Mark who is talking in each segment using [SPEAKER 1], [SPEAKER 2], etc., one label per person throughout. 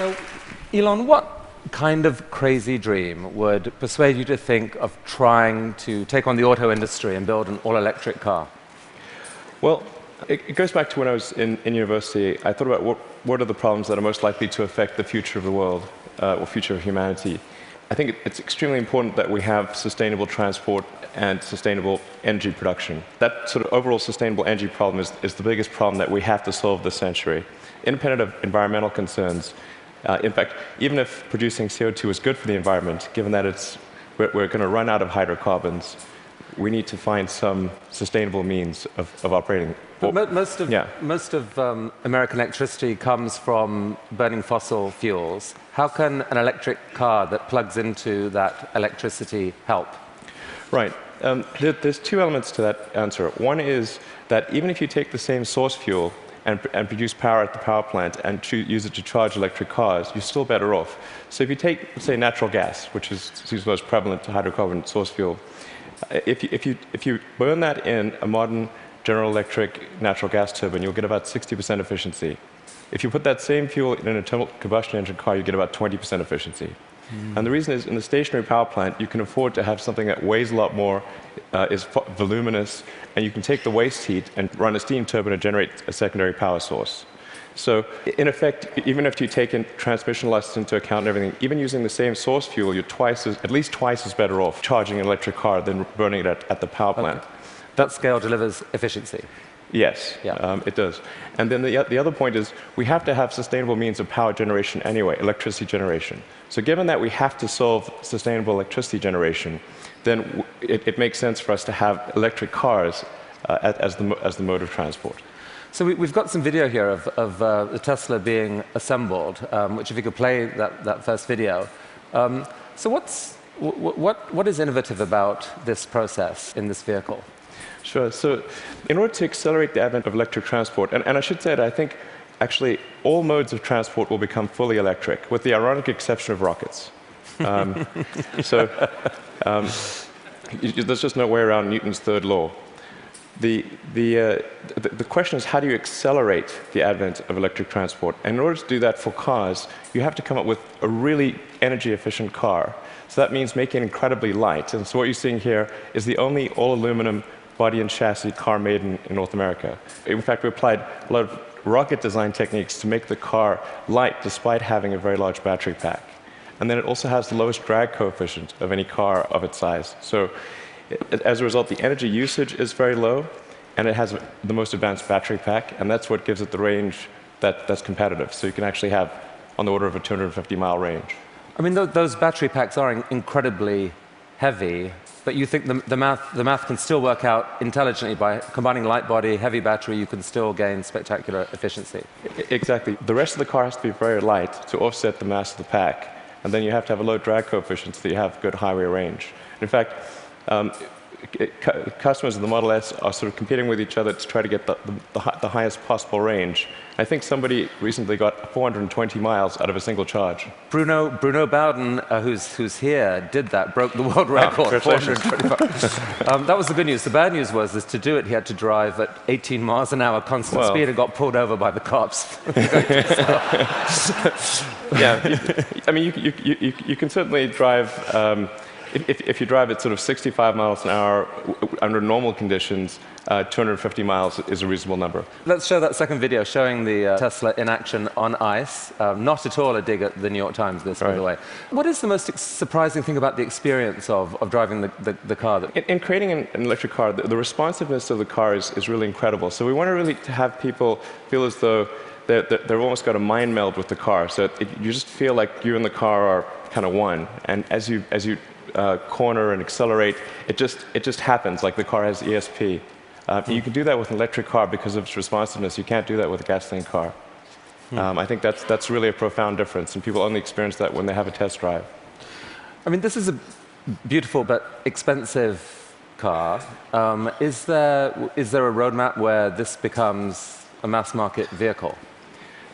[SPEAKER 1] So, Elon, what kind of crazy dream would persuade you to think of trying to take on the auto industry and build an all-electric car?
[SPEAKER 2] Well, it goes back to when I was in university. I thought about what are the problems that are most likely to affect the future of the world, or future of humanity. I think it's extremely important that we have sustainable transport and sustainable energy production. That sort of overall sustainable energy problem is the biggest problem that we have to solve this century. Independent of environmental concerns, in fact, even if producing CO2 is good for the environment, given that we're going to run out of hydrocarbons, we need to find some sustainable means of operating.
[SPEAKER 1] But most of American electricity comes from burning fossil fuels. How can an electric car that plugs into that electricity help?
[SPEAKER 2] Right. There's two elements to that answer. One is that even if you take the same source fuel and produce power at the power plant and use it to charge electric cars, you're still better off. So if you take, say, natural gas, which is the most prevalent hydrocarbon source fuel, if you burn that in a modern General Electric natural gas turbine, you'll get about 60% efficiency. If you put that same fuel in an internal combustion engine car, you get about 20% efficiency. And the reason is, in the stationary power plant, you can afford to have something that weighs a lot more, is voluminous, and you can take the waste heat and run a steam turbine to generate a secondary power source. So, in effect, even if you take in transmission losses into account and everything, even using the same source fuel, you're at least twice as better off charging an electric car than burning it at the power plant.
[SPEAKER 1] Okay. That scale delivers efficiency.
[SPEAKER 2] Yes, it does. And then the other point is we have to have sustainable means of power generation anyway, electricity generation. So given that we have to solve sustainable electricity generation, then it makes sense for us to have electric cars as the mode of transport.
[SPEAKER 1] So we've got some video here of the Tesla being assembled, which if you could play that first video. So what is innovative about this process in this vehicle?
[SPEAKER 2] Sure. So in order to accelerate the advent of electric transport, and I should say that I think actually all modes of transport will become fully electric, with the ironic exception of rockets. There's just no way around Newton's third law. The question is, how do you accelerate the advent of electric transport? And in order to do that for cars, you have to come up with a really energy-efficient car. So that means making it incredibly light. And so what you're seeing here is the only all-aluminum body and chassis car made in North America. In fact, we applied a lot of rocket design techniques to make the car light despite having a very large battery pack. And then it also has the lowest drag coefficient of any car of its size. So as a result, the energy usage is very low, and it has the most advanced battery pack, and that's what gives it the range that's competitive. So you can actually have on the order of a 250-mile range.
[SPEAKER 1] I mean, those battery packs are incredibly heavy, but you think the math can still work out intelligently by combining light body, heavy battery, you can still gain spectacular efficiency.
[SPEAKER 2] Exactly. The rest of the car has to be very light to offset the mass of the pack, and then you have to have a low drag coefficient so that you have good highway range. In fact, customers of the Model S are sort of competing with each other to try to get the highest possible range. I think somebody recently got 420 miles out of a single charge.
[SPEAKER 1] Bruno Bowden, who's here, did that, broke the world record. 425. That was the good news. The bad news was to do it, he had to drive at 18 miles an hour constant speed and got pulled over by the cops.
[SPEAKER 2] Yeah, I mean, you can certainly drive. If you drive at sort of 65 miles an hour under normal conditions, 250 miles is a reasonable number.
[SPEAKER 1] Let's show that second video showing the Tesla in action on ice. Not at all a dig at the New York Times, this, by the way. What is the most surprising thing about the experience of driving the car?
[SPEAKER 2] In creating an electric car, the responsiveness of the car is really incredible. So we want to really have people feel as though they've almost got a mind meld with the car. So you just feel like you and the car are kind of one. And as you corner and accelerate, it just happens, like the car has ESP. You can do that with an electric car because of its responsiveness. You can't do that with a gasoline car. I think that's really a profound difference, and people only experience that when they have a test drive.
[SPEAKER 1] I mean, this is a beautiful but expensive car. Is there a roadmap where this becomes a mass market vehicle?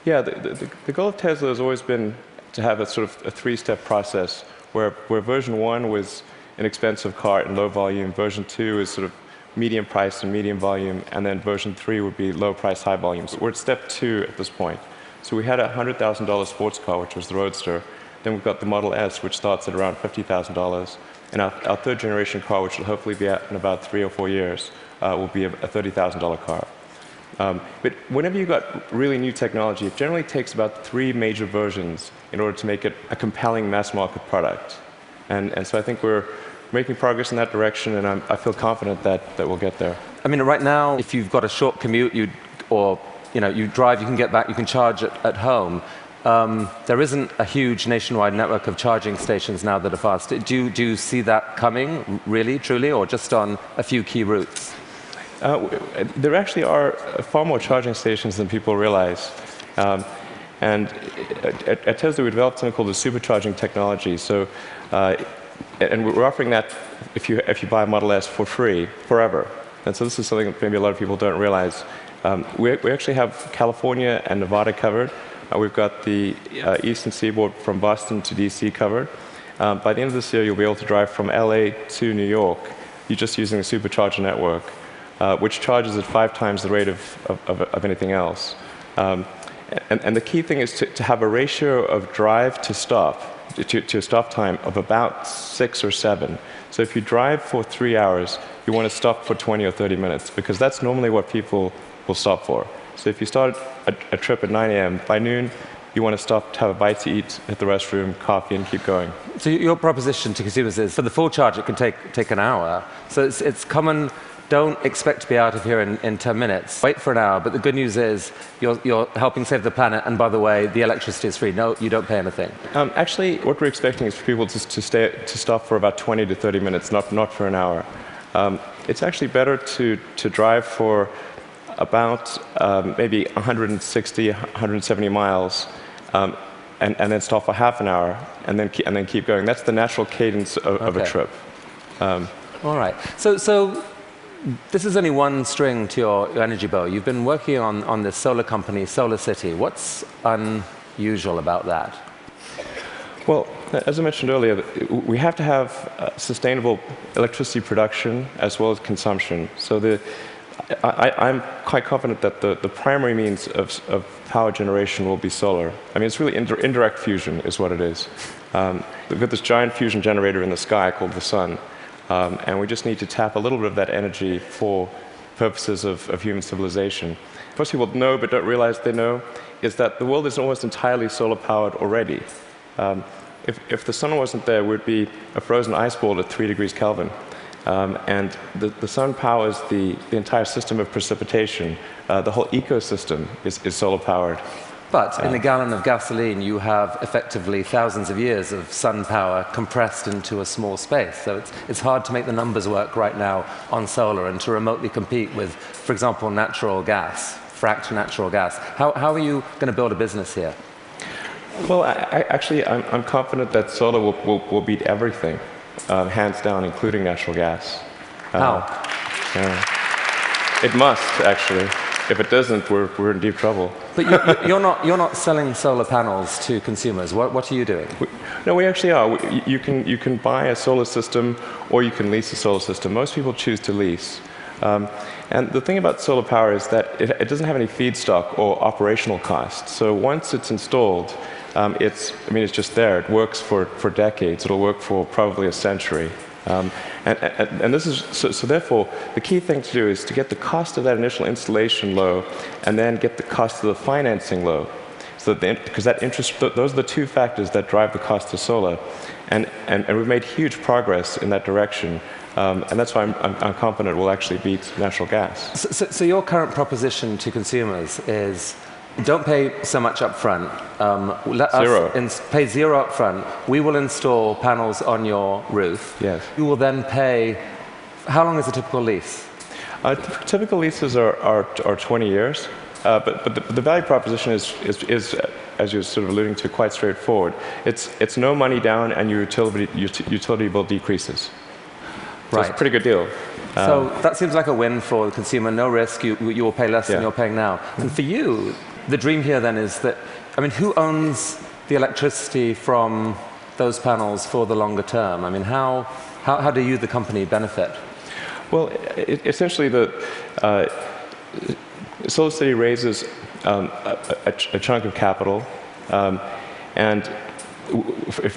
[SPEAKER 2] Yeah, the goal of Tesla has always been to have a sort of a three-step process where version 1 was an expensive car in low volume, version 2 is sort of medium price and medium volume, and then version 3 would be low price, high volume. So we're at step 2 at this point. So we had a $100,000 sports car, which was the Roadster. Then we've got the Model S, which starts at around $50,000. And our third generation car, which will hopefully be out in about 3 or 4 years, will be a $30,000 car. But whenever you've got really new technology, it generally takes about 3 major versions in order to make it a compelling mass market product. And so I think we're making progress in that direction, and I feel confident that we'll get there.
[SPEAKER 1] I mean, right now, if you've got a short commute, you drive, you can get back, you can charge at home. There isn't a huge nationwide network of charging stations now that are fast. Do you see that coming, really, truly, or just on a few key routes?
[SPEAKER 2] There actually are far more charging stations than people realize. And at Tesla, we developed something called the supercharging technology. So, and we're offering that if you buy a Model S for free, forever. And so this is something that maybe a lot of people don't realize. We actually have California and Nevada covered. We've got the eastern seaboard from Boston to DC covered. By the end of this year, you'll be able to drive from LA to New York. You're just using the supercharger network, which charges at 5 times the rate of anything else. And the key thing is to have a ratio of drive to stop, to stop time of about 6 or 7. So if you drive for 3 hours, you want to stop for 20 or 30 minutes, because that's normally what people will stop for. So if you start a trip at 9 a.m., by noon, you want to stop to have a bite to eat, hit the restroom, coffee, and keep going.
[SPEAKER 1] So your proposition to consumers is, for the full charge, it can take an hour. So it's common. Don't expect to be out of here in 10 minutes. Wait for an hour. But the good news is you're helping save the planet. And by the way, the electricity is free. No, you don't pay anything.
[SPEAKER 2] Actually, what we're expecting is for people to stop for about 20 to 30 minutes, not for an hour. It's actually better to drive for about maybe 160, 170 miles, and then stop for half an hour, and then keep going. That's the natural cadence of a trip.
[SPEAKER 1] All right. So this is only one string to your energy bow. You've been working on this solar company, SolarCity. What's unusual about that?
[SPEAKER 2] Well, as I mentioned earlier, we have to have sustainable electricity production as well as consumption. So I'm quite confident that the primary means of power generation will be solar. I mean, it's really indirect fusion is what it is. We've got this giant fusion generator in the sky called the sun. And we just need to tap a little bit of that energy for purposes of human civilization. Most people know but don't realize they know is that the world is almost entirely solar-powered already. If the sun wasn't there, we'd be a frozen ice ball at 3 degrees Kelvin. And the sun powers the entire system of precipitation. The whole ecosystem is solar-powered.
[SPEAKER 1] But in a gallon of gasoline, you have effectively thousands of years of sun power compressed into a small space. So it's hard to make the numbers work right now on solar and to remotely compete with, for example, natural gas, fracked natural gas. How are you going to build a business here?
[SPEAKER 2] Well, I'm confident that solar will beat everything, hands down, including natural gas.
[SPEAKER 1] How?
[SPEAKER 2] It must, actually. If it doesn't, we're in deep trouble.
[SPEAKER 1] But you're not selling solar panels to consumers. What are you doing?
[SPEAKER 2] No, we actually are. You can buy a solar system, or you can lease a solar system. Most people choose to lease. And the thing about solar power is that it doesn't have any feedstock or operational costs. So once it's installed, it's just there. It works for decades. It'll work for probably a century. And this is so therefore the key thing to do is to get the cost of that initial installation low, and then get the cost of the financing low. So because that interest, those are the 2 factors that drive the cost of solar, and we've made huge progress in that direction. And that's why I'm confident we'll actually beat natural gas.
[SPEAKER 1] So your current proposition to consumers is, don't pay so much up front. Let us pay 0 up front. We will install panels on your roof.
[SPEAKER 2] Yes.
[SPEAKER 1] You will then pay. How long is a typical lease?
[SPEAKER 2] Typical leases are 20 years. But the value proposition is, as you're sort of alluding to, quite straightforward. It's no money down, and your utility bill decreases. So it's a pretty good deal.
[SPEAKER 1] So that seems like a win for the consumer. No risk. You will pay less than you're paying now. And for you, the dream here then is that, who owns the electricity from those panels for the longer term? How do you, the company, benefit?
[SPEAKER 2] Well, essentially, SolarCity raises a chunk of capital, and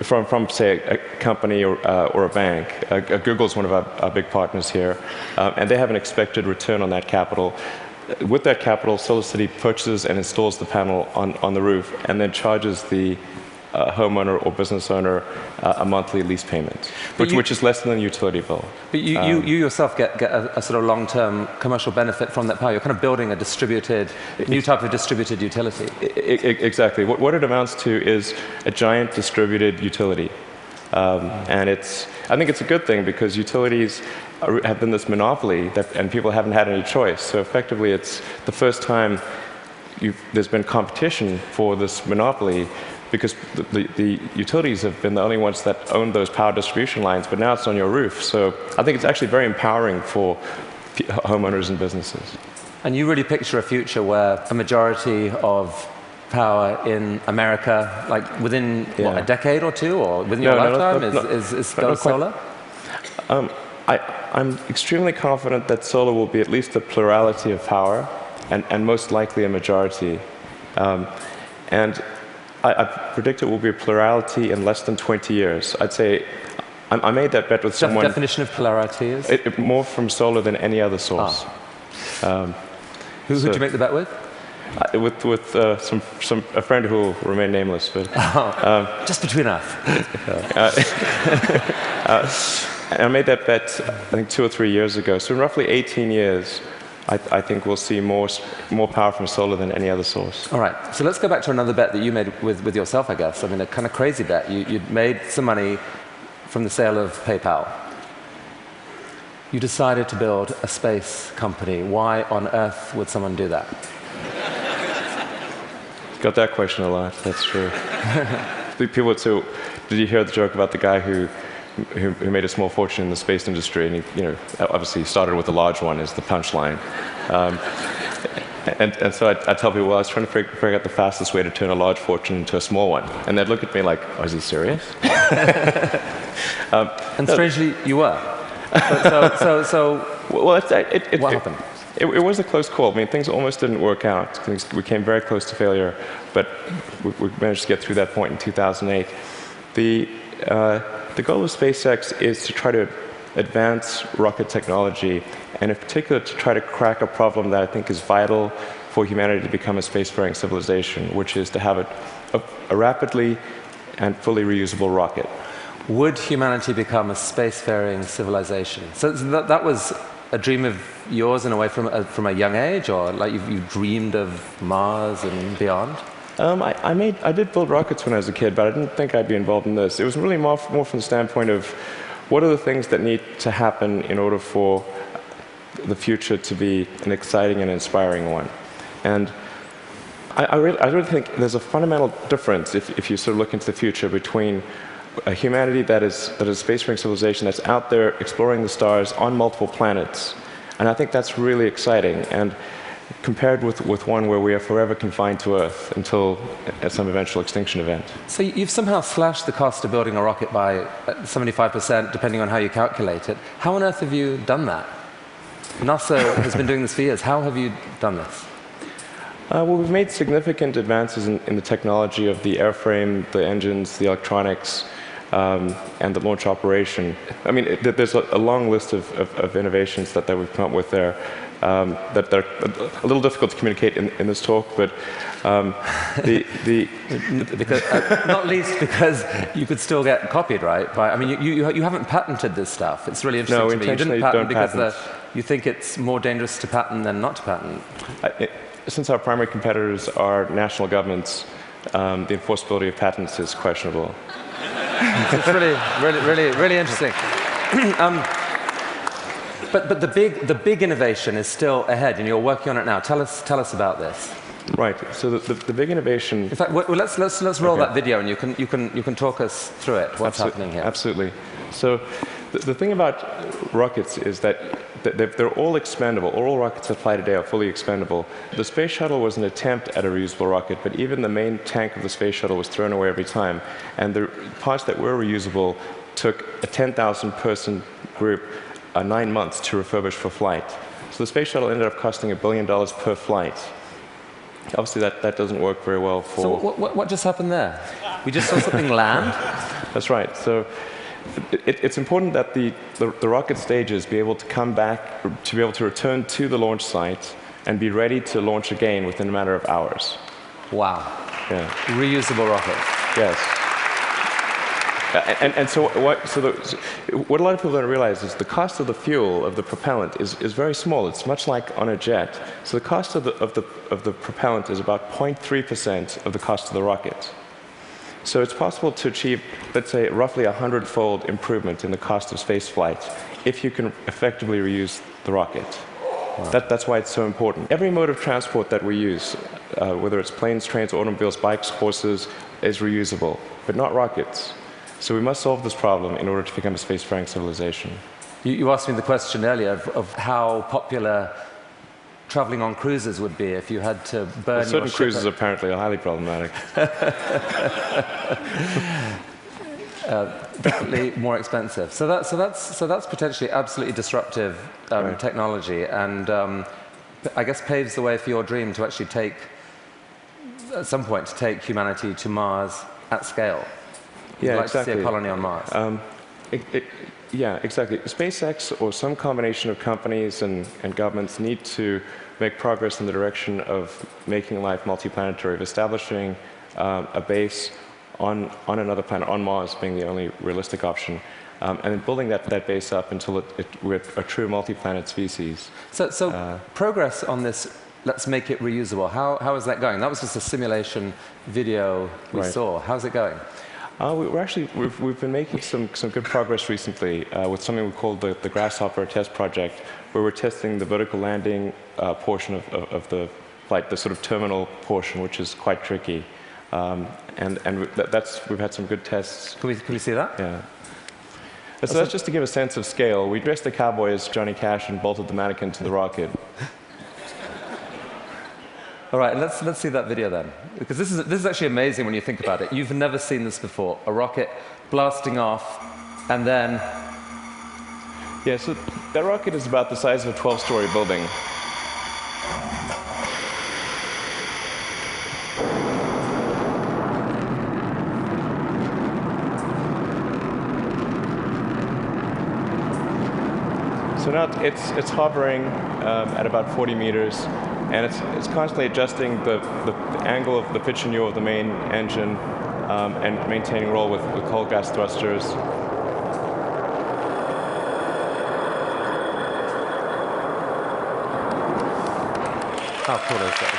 [SPEAKER 2] from say a company or a bank. Google's one of our big partners here, and they have an expected return on that capital. With that capital, SolarCity purchases and installs the panel on the roof, and then charges the homeowner or business owner a monthly lease payment, which is less than a utility bill.
[SPEAKER 1] But you yourself get a sort of long-term commercial benefit from that power. You're kind of building a new type of distributed utility.
[SPEAKER 2] Exactly. What it amounts to is a giant distributed utility. And I think it's a good thing, because utilities have been this monopoly and people haven't had any choice. So effectively, it's the first time there's been competition for this monopoly, because the utilities have been the only ones that own those power distribution lines, but now it's on your roof. So I think it's actually very empowering for homeowners and businesses.
[SPEAKER 1] And you really picture a future where a majority of power in America, like within a decade or two, or within your lifetime, is solar?
[SPEAKER 2] I'm extremely confident that solar will be at least a plurality of power, and most likely a majority. And I predict it will be a plurality in less than 20 years. I'd say I made that bet with someone.
[SPEAKER 1] The definition of plurality is?
[SPEAKER 2] More from solar than any other source.
[SPEAKER 1] Who did you make the bet with?
[SPEAKER 2] With a friend who will remain nameless. But,
[SPEAKER 1] just between us.
[SPEAKER 2] I made that bet, I think, 2 or 3 years ago. So in roughly 18 years, I think we'll see more power from solar than any other source.
[SPEAKER 1] All right. So let's go back to another bet that you made with yourself, I guess. I mean, a kind of crazy bet. You'd made some money from the sale of PayPal. You decided to build a space company. Why on earth would someone do that?
[SPEAKER 2] Got that question a lot. That's true. People would say, "Did you hear the joke about the guy who made a small fortune in the space industry?" And he, obviously started with a large one as the punchline. And so I tell people, well, I was trying to figure out the fastest way to turn a large fortune into a small one. And they'd look at me like, oh, is he serious?
[SPEAKER 1] And strangely, you were. What happened?
[SPEAKER 2] It was a close call. I mean, things almost didn't work out. We came very close to failure, but we managed to get through that point in 2008. The goal of SpaceX is to try to advance rocket technology, and in particular to try to crack a problem that I think is vital for humanity to become a spacefaring civilization, which is to have a rapidly and fully reusable rocket.
[SPEAKER 1] Would humanity become a spacefaring civilization? So that was a dream of yours in a way from a young age, or like you dreamed of Mars and beyond?
[SPEAKER 2] I did build rockets when I was a kid, but I didn't think I'd be involved in this. It was really more from the standpoint of what are the things that need to happen in order for the future to be an exciting and inspiring one. And I really think there's a fundamental difference if you sort of look into the future between a humanity that is a spacefaring civilization that's out there exploring the stars on multiple planets. And I think that's really exciting. And compared with one where we are forever confined to Earth until at some eventual extinction event.
[SPEAKER 1] So you've somehow slashed the cost of building a rocket by 75%, depending on how you calculate it. How on earth have you done that? NASA has been doing this for years. How have you done this?
[SPEAKER 2] Well, we've made significant advances in the technology of the airframe, the engines, the electronics, and the launch operation. I mean, there's a long list of innovations that we've come up with there. That are a little difficult to communicate in this talk, but
[SPEAKER 1] because, not least because you could still get copied, right? I mean, you haven't patented this stuff. It's really interesting to me. You didn't patent because you think it's more dangerous to patent than not to patent.
[SPEAKER 2] Since our primary competitors are national governments, the enforceability of patents is questionable.
[SPEAKER 1] It's really interesting. But the big innovation is still ahead, and you're working on it now. Tell us about this.
[SPEAKER 2] Right. So the big innovation.
[SPEAKER 1] In fact, let's roll that video, and you can talk us through it. What's happening here?
[SPEAKER 2] Absolutely. So the thing about rockets is that they're all expendable. All rockets that fly today are fully expendable. The space shuttle was an attempt at a reusable rocket, but even the main tank of the space shuttle was thrown away every time. And the parts that were reusable took a 10,000-person group 9 months to refurbish for flight. So the space shuttle ended up costing $1 billion per flight. Obviously, that doesn't work very well for...
[SPEAKER 1] So what just happened there? We just saw something land?
[SPEAKER 2] That's right. So it's important that the rocket stages be able to come back, to be able to return to the launch site and be ready to launch again within a matter of hours.
[SPEAKER 1] Wow.
[SPEAKER 2] Yeah.
[SPEAKER 1] Reusable rockets.
[SPEAKER 2] Yes. And so what a lot of people don't realize is the cost of the fuel, of the propellant, is very small. It's much like on a jet. So the cost of the propellant is about 0.3% of the cost of the rocket. So it's possible to achieve, let's say, roughly 100-fold improvement in the cost of space flight if you can effectively reuse the rocket. Wow. That's why it's so important. Every mode of transport that we use, whether it's planes, trains, automobiles, bikes, horses, is reusable, but not rockets. So we must solve this problem in order to become a spacefaring civilization.
[SPEAKER 1] You asked me the question earlier of how popular traveling on cruises would be if you had to burn your ship.
[SPEAKER 2] Certain cruises apparently are highly problematic.
[SPEAKER 1] Definitely more expensive. So that's potentially absolutely disruptive technology, and I guess paves the way for your dream to actually take, at some point, to take humanity to Mars at scale.
[SPEAKER 2] Yeah,
[SPEAKER 1] You'd like
[SPEAKER 2] exactly.
[SPEAKER 1] to see a colony on Mars.
[SPEAKER 2] Yeah, exactly. SpaceX or some combination of companies and governments need to make progress in the direction of making life multiplanetary, of establishing a base on another planet, on Mars being the only realistic option, and then building that base up until we're a true multi-planet species.
[SPEAKER 1] So progress on this, let's make it reusable. How is that going? That was just a simulation video we saw. How's it going?
[SPEAKER 2] We've been making some good progress recently with something we call the Grasshopper test project, where we're testing the vertical landing portion of the flight, the sort of terminal portion, which is quite tricky. We've had some good tests.
[SPEAKER 1] Can we see that?
[SPEAKER 2] Yeah. So that's just to give a sense of scale. We dressed the cowboy as Johnny Cash and bolted the mannequin to the rocket.
[SPEAKER 1] All right, let's see that video then, because this is actually amazing when you think about it. You've never seen this before, a rocket blasting off, and then...
[SPEAKER 2] Yeah, so that rocket is about the size of a 12-story building. So now it's hovering at about 40 meters, and it's constantly adjusting the angle of the pitch and yaw of the main engine and maintaining roll with cold gas thrusters.
[SPEAKER 1] How cool is that?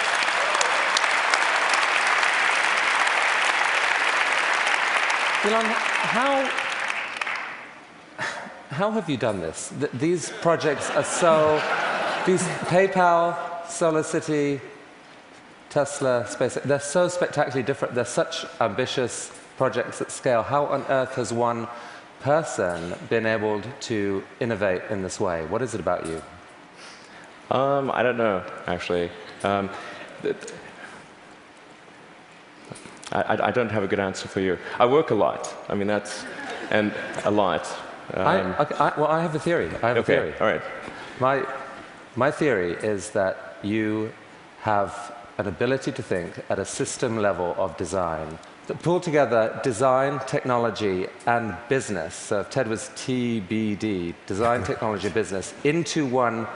[SPEAKER 1] Elon, how have you done this? These projects are so... These PayPal, SolarCity, Tesla, SpaceX, they're so spectacularly different. They're such ambitious projects at scale. How on earth has one person been able to innovate in this way? What is it about you?
[SPEAKER 2] I don't know, actually. I don't have a good answer for you. I work a lot. I mean, and a lot.
[SPEAKER 1] Well, I have a theory. I have a theory.
[SPEAKER 2] All right.
[SPEAKER 1] My theory is that you have an ability to think at a system level of design that pull together design, technology, and business. So if TED was TBD, design, technology, business, into one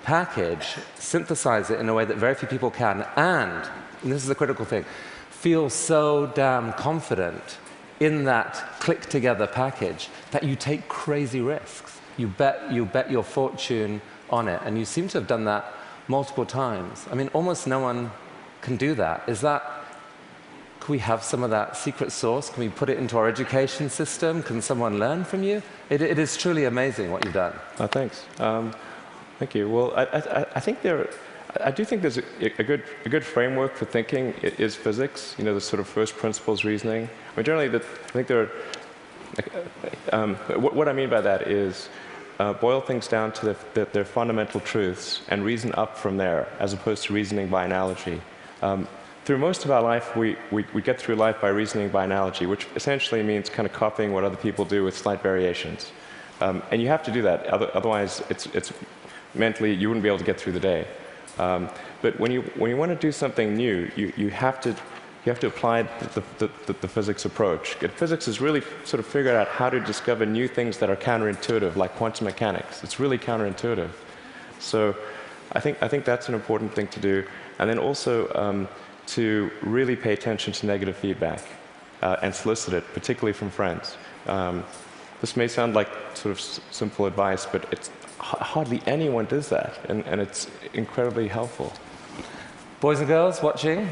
[SPEAKER 1] package, synthesize it in a way that very few people can, and this is the critical thing, feel so damn confident in that click-together package that you take crazy risks. You bet your fortune on it, and you seem to have done that multiple times. I mean, almost no one can do that. Can we have some of that secret sauce? Can we put it into our education system? Can someone learn from you? It is truly amazing what you've done.
[SPEAKER 2] Oh, thanks. Thank you. Well, I do think there's a good framework for thinking is physics. You know, the sort of first principles reasoning. I mean, generally, I think there are. What I mean by that is boil things down to their fundamental truths and reason up from there, as opposed to reasoning by analogy. Through most of our life, we get through life by reasoning by analogy, which essentially means kind of copying what other people do with slight variations. And you have to do that, otherwise it's mentally you wouldn't be able to get through the day. But when you want to do something new, you have to apply the physics approach. Physics has really sort of figured out how to discover new things that are counterintuitive, like quantum mechanics. It's really counterintuitive. So I think that's an important thing to do. And then also to really pay attention to negative feedback and solicit it, particularly from friends. This may sound like sort of simple advice, but it's hardly anyone does that, and it's incredibly helpful.
[SPEAKER 1] Boys and girls watching,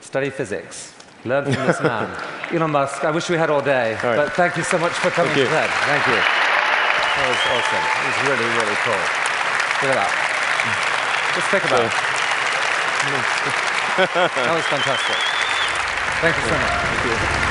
[SPEAKER 1] study physics. Learn from this man. Elon Musk, I wish we had all day, but thank you so much for coming to TED. Thank you. That was awesome. It was really, really cool. Look at that. Just think about it. That was fantastic. Thank you so much.
[SPEAKER 2] Thank you.